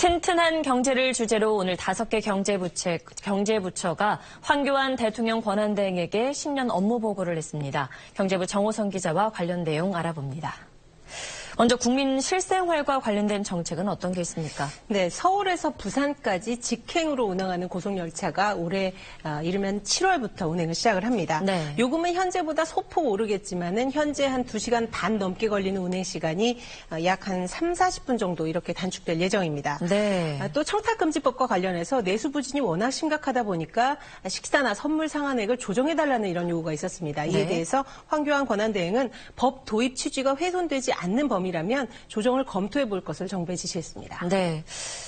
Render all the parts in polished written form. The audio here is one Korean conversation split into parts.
튼튼한 경제를 주제로 오늘 5개 경제부처가 황교안 대통령 권한대행에게 신년 업무 보고를 했습니다. 경제부 정호성 기자와 관련 내용 알아봅니다. 먼저 국민 실생활과 관련된 정책은 어떤 게 있습니까? 네, 서울에서 부산까지 직행으로 운항하는 고속열차가 올해 이르면 7월부터 운행을 시작을 합니다. 네. 요금은 현재보다 소폭 오르겠지만은 현재 한 2시간 반 넘게 걸리는 운행 시간이 약 한 30-40분 정도 이렇게 단축될 예정입니다. 네. 또 청탁금지법과 관련해서 내수 부진이 워낙 심각하다 보니까 식사나 선물 상한액을 조정해달라는 이런 요구가 있었습니다. 이에 대해서 황교안 권한대행은 법 도입 취지가 훼손되지 않는 범위라면 조정을 검토해 볼 것을 정부에 지시했습니다. 네.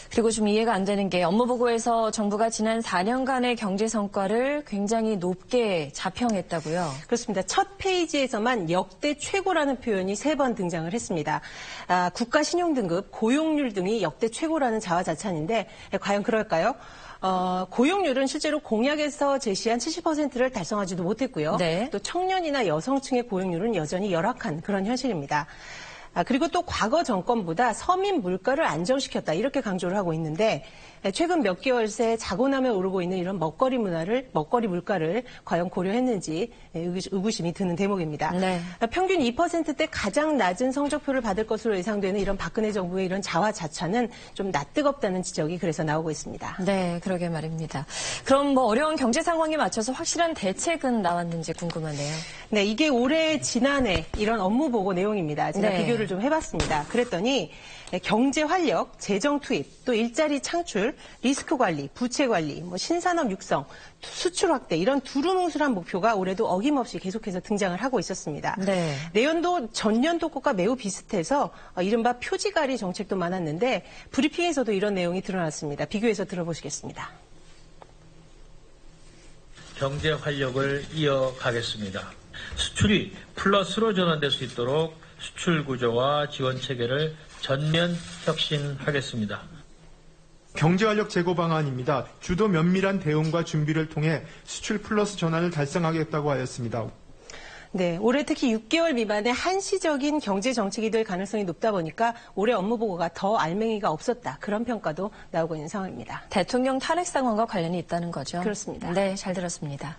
그리고 좀 이해가 안 되는 게 업무 보고에서 정부가 지난 4년간의 경제 성과를 굉장히 높게 자평했다고요. 그렇습니다. 첫 페이지에서만 역대 최고라는 표현이 3번 등장을 했습니다. 국가 신용등급, 고용률 등이 역대 최고라는 자화자찬인데 과연 그럴까요? 고용률은 실제로 공약에서 제시한 70%를 달성하지도 못했고요. 네. 또 청년이나 여성층의 고용률은 여전히 열악한 그런 현실입니다. 그리고 또 과거 정권보다 서민 물가를 안정시켰다 이렇게 강조를 하고 있는데 최근 몇 개월 새 자고 나면 오르고 있는 이런 먹거리 물가를 과연 고려했는지 의구심이 드는 대목입니다. 네. 평균 2%대 가장 낮은 성적표를 받을 것으로 예상되는 이런 박근혜 정부의 이런 자화자찬은 좀 낯뜨겁다는 지적이 그래서 나오고 있습니다. 네, 그러게 말입니다. 그럼 어려운 경제 상황에 맞춰서 확실한 대책은 나왔는지 궁금하네요. 네, 이게 올해 지난해 이런 업무 보고 내용입니다. 제가 비교를 좀 해봤습니다. 그랬더니 경제 활력, 재정 투입, 또 일자리 창출, 리스크 관리, 부채 관리, 신산업 육성, 수출 확대 이런 두루뭉술한 목표가 올해도 어김없이 계속해서 등장을 하고 있었습니다. 네. 내년도 전년도 것과 매우 비슷해서 이른바 표지가리 정책도 많았는데 브리핑에서도 이런 내용이 드러났습니다. 비교해서 들어보시겠습니다. 경제 활력을 이어가겠습니다. 수출이 플러스로 전환될 수 있도록 수출 구조와 지원 체계를 전면 혁신하겠습니다. 경제활력 제고 방안입니다. 주도 면밀한 대응과 준비를 통해 수출 플러스 전환을 달성하겠다고 하였습니다. 네, 올해 특히 6개월 미만의 한시적인 경제 정책이 될 가능성이 높다 보니까 올해 업무 보고가 더 알맹이가 없었다. 그런 평가도 나오고 있는 상황입니다. 대통령 탄핵 상황과 관련이 있다는 거죠? 그렇습니다. 네, 잘 들었습니다.